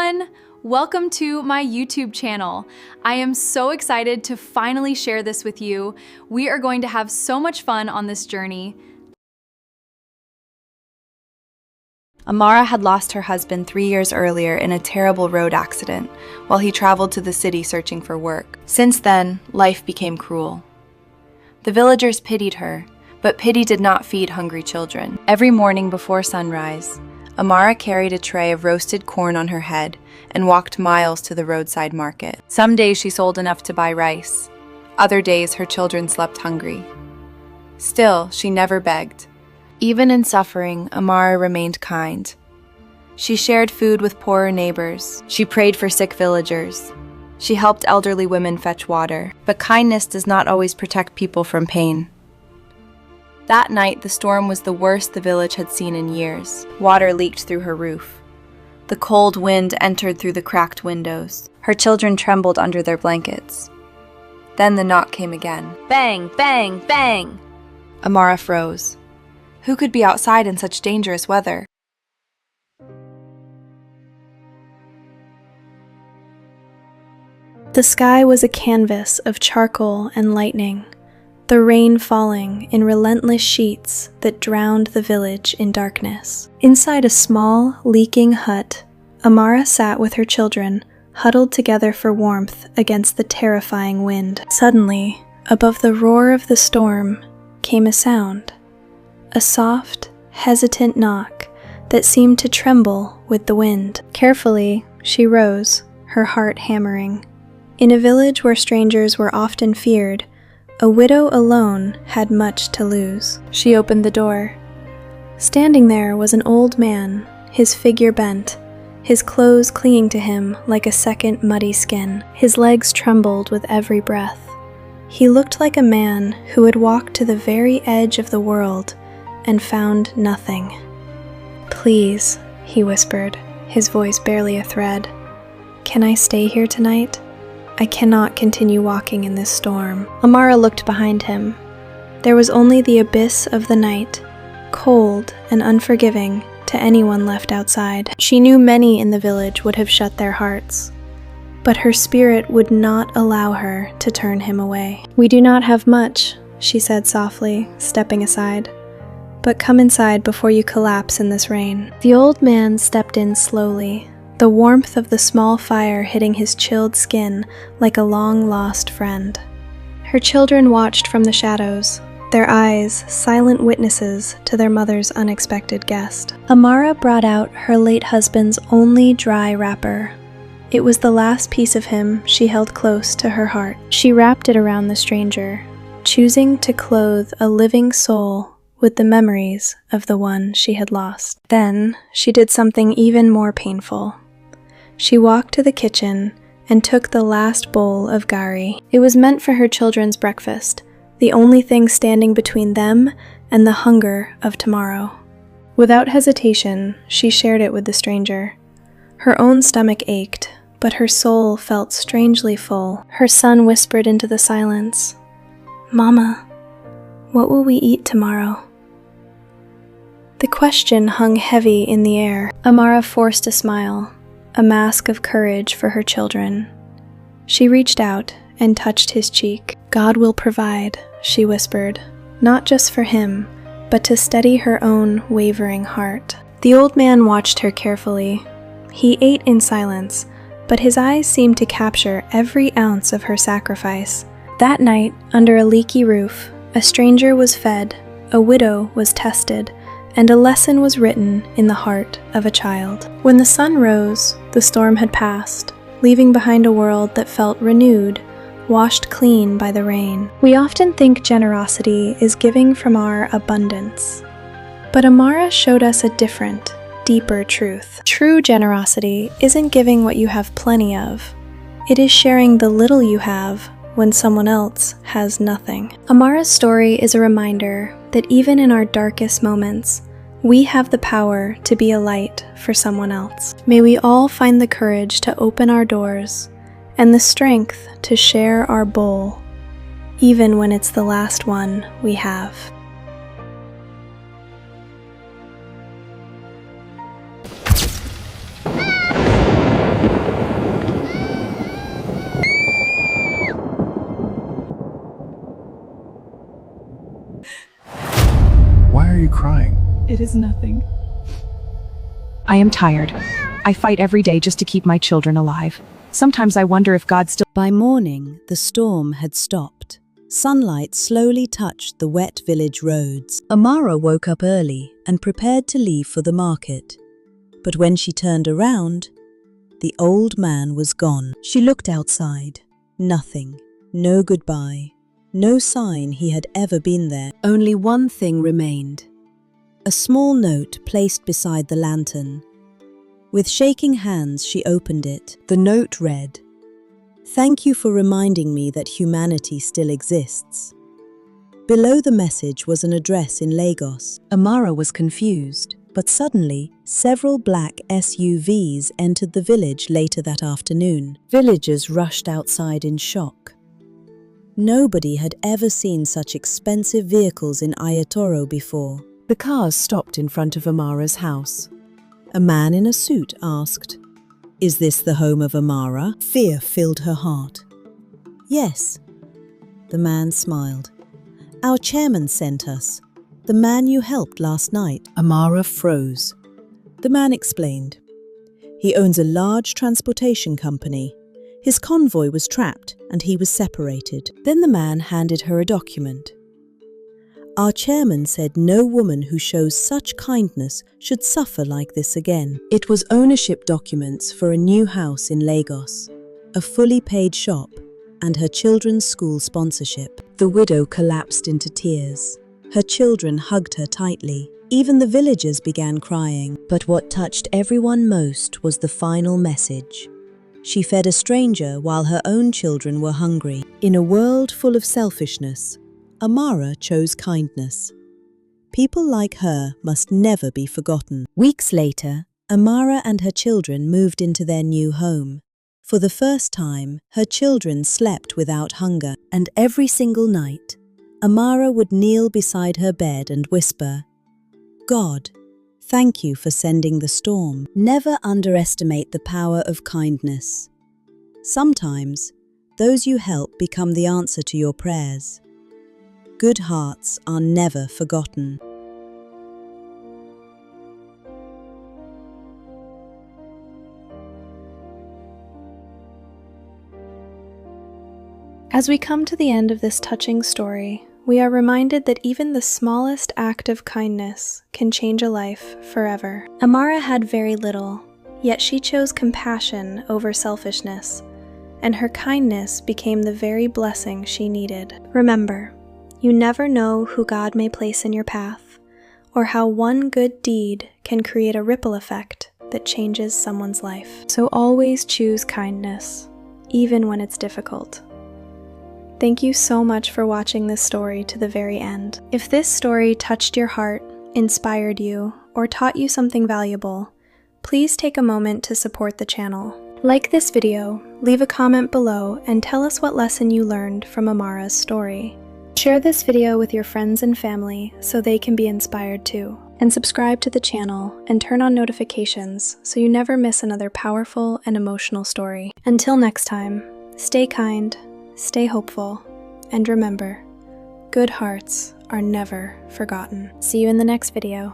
everyone! Welcome to my YouTube channel. I am so excited to finally share this with you. We are going to have so much fun on this journey. Amara had lost her husband 3 years earlier in a terrible road accident while he traveled to the city searching for work. Since then, life became cruel. The villagers pitied her, but pity did not feed hungry children. Every morning before sunrise, Amara carried a tray of roasted corn on her head and walked miles to the roadside market. Some days she sold enough to buy rice. Other days her children slept hungry. Still, she never begged. Even in suffering, Amara remained kind. She shared food with poorer neighbors. She prayed for sick villagers. She helped elderly women fetch water. But kindness does not always protect people from pain. That night, the storm was the worst the village had seen in years. Water leaked through her roof. The cold wind entered through the cracked windows. Her children trembled under their blankets. Then the knock came again. Bang, bang, bang! Amara froze. Who could be outside in such dangerous weather? The sky was a canvas of charcoal and lightning, the rain falling in relentless sheets that drowned the village in darkness. Inside a small, leaking hut, Amara sat with her children, huddled together for warmth against the terrifying wind. Suddenly, above the roar of the storm, came a sound. A soft, hesitant knock that seemed to tremble with the wind. Carefully, she rose, her heart hammering. In a village where strangers were often feared, a widow alone had much to lose. She opened the door. Standing there was an old man, his figure bent, his clothes clinging to him like a second muddy skin. His legs trembled with every breath. He looked like a man who had walked to the very edge of the world and found nothing. "Please," he whispered, his voice barely a thread. "Can I stay here tonight? I cannot continue walking in this storm." Amara looked behind him. There was only the abyss of the night, cold and unforgiving to anyone left outside. She knew many in the village would have shut their hearts, but her spirit would not allow her to turn him away. "We do not have much," she said softly, stepping aside. "But come inside before you collapse in this rain." The old man stepped in slowly, the warmth of the small fire hitting his chilled skin like a long-lost friend. Her children watched from the shadows, their eyes silent witnesses to their mother's unexpected guest. Amara brought out her late husband's only dry wrapper. It was the last piece of him she held close to her heart. She wrapped it around the stranger, choosing to clothe a living soul with the memories of the one she had lost. Then she did something even more painful. She walked to the kitchen and took the last bowl of gari. It was meant for her children's breakfast, the only thing standing between them and the hunger of tomorrow. Without hesitation, she shared it with the stranger. Her own stomach ached, but her soul felt strangely full. Her son whispered into the silence, "Mama, what will we eat tomorrow?" The question hung heavy in the air. Amara forced a smile, a mask of courage for her children. She reached out and touched his cheek. "God will provide," she whispered, not just for him, but to steady her own wavering heart. The old man watched her carefully. He ate in silence, but his eyes seemed to capture every ounce of her sacrifice. That night, under a leaky roof, a stranger was fed, a widow was tested, and a lesson was written in the heart of a child. When the sun rose, the storm had passed, leaving behind a world that felt renewed, washed clean by the rain. We often think generosity is giving from our abundance, but Amara showed us a different, deeper truth. True generosity isn't giving what you have plenty of. It is sharing the little you have when someone else has nothing. Amara's story is a reminder that even in our darkest moments, we have the power to be a light for someone else. May we all find the courage to open our doors and the strength to share our bowl, even when it's the last one we have. It is nothing. I am tired. I fight every day just to keep my children alive. Sometimes I wonder if God still... By morning, the storm had stopped. Sunlight slowly touched the wet village roads. Amara woke up early and prepared to leave for the market. But when she turned around, the old man was gone. She looked outside. Nothing. No goodbye. No sign he had ever been there. Only one thing remained. A small note placed beside the lantern. With shaking hands, she opened it. The note read, "Thank you for reminding me that humanity still exists." Below the message was an address in Lagos. Amara was confused, but suddenly, several black SUVs entered the village later that afternoon. Villagers rushed outside in shock. Nobody had ever seen such expensive vehicles in Ayatoro before. The cars stopped in front of Amara's house. A man in a suit asked, "Is this the home of Amara?" Fear filled her heart. "Yes." The man smiled. "Our chairman sent us. The man you helped last night." Amara froze. The man explained. "He owns a large transportation company. His convoy was trapped and he was separated." Then the man handed her a document. "Our chairman said no woman who shows such kindness should suffer like this again." It was ownership documents for a new house in Lagos, a fully paid shop, and her children's school sponsorship. The widow collapsed into tears. Her children hugged her tightly. Even the villagers began crying. But what touched everyone most was the final message. She fed a stranger while her own children were hungry. In a world full of selfishness, Amara chose kindness. People like her must never be forgotten. Weeks later, Amara and her children moved into their new home. For the first time, her children slept without hunger, and every single night, Amara would kneel beside her bed and whisper, "God, thank you for sending the storm." Never underestimate the power of kindness. Sometimes, those you help become the answer to your prayers. Good hearts are never forgotten. As we come to the end of this touching story, we are reminded that even the smallest act of kindness can change a life forever. Amara had very little, yet she chose compassion over selfishness, and her kindness became the very blessing she needed. Remember, you never know who God may place in your path, or how one good deed can create a ripple effect that changes someone's life. So always choose kindness, even when it's difficult. Thank you so much for watching this story to the very end. If this story touched your heart, inspired you, or taught you something valuable, please take a moment to support the channel. Like this video, leave a comment below, and tell us what lesson you learned from Amara's story. Share this video with your friends and family so they can be inspired too. And subscribe to the channel and turn on notifications so you never miss another powerful and emotional story. Until next time, stay kind, stay hopeful, and remember, good hearts are never forgotten. See you in the next video.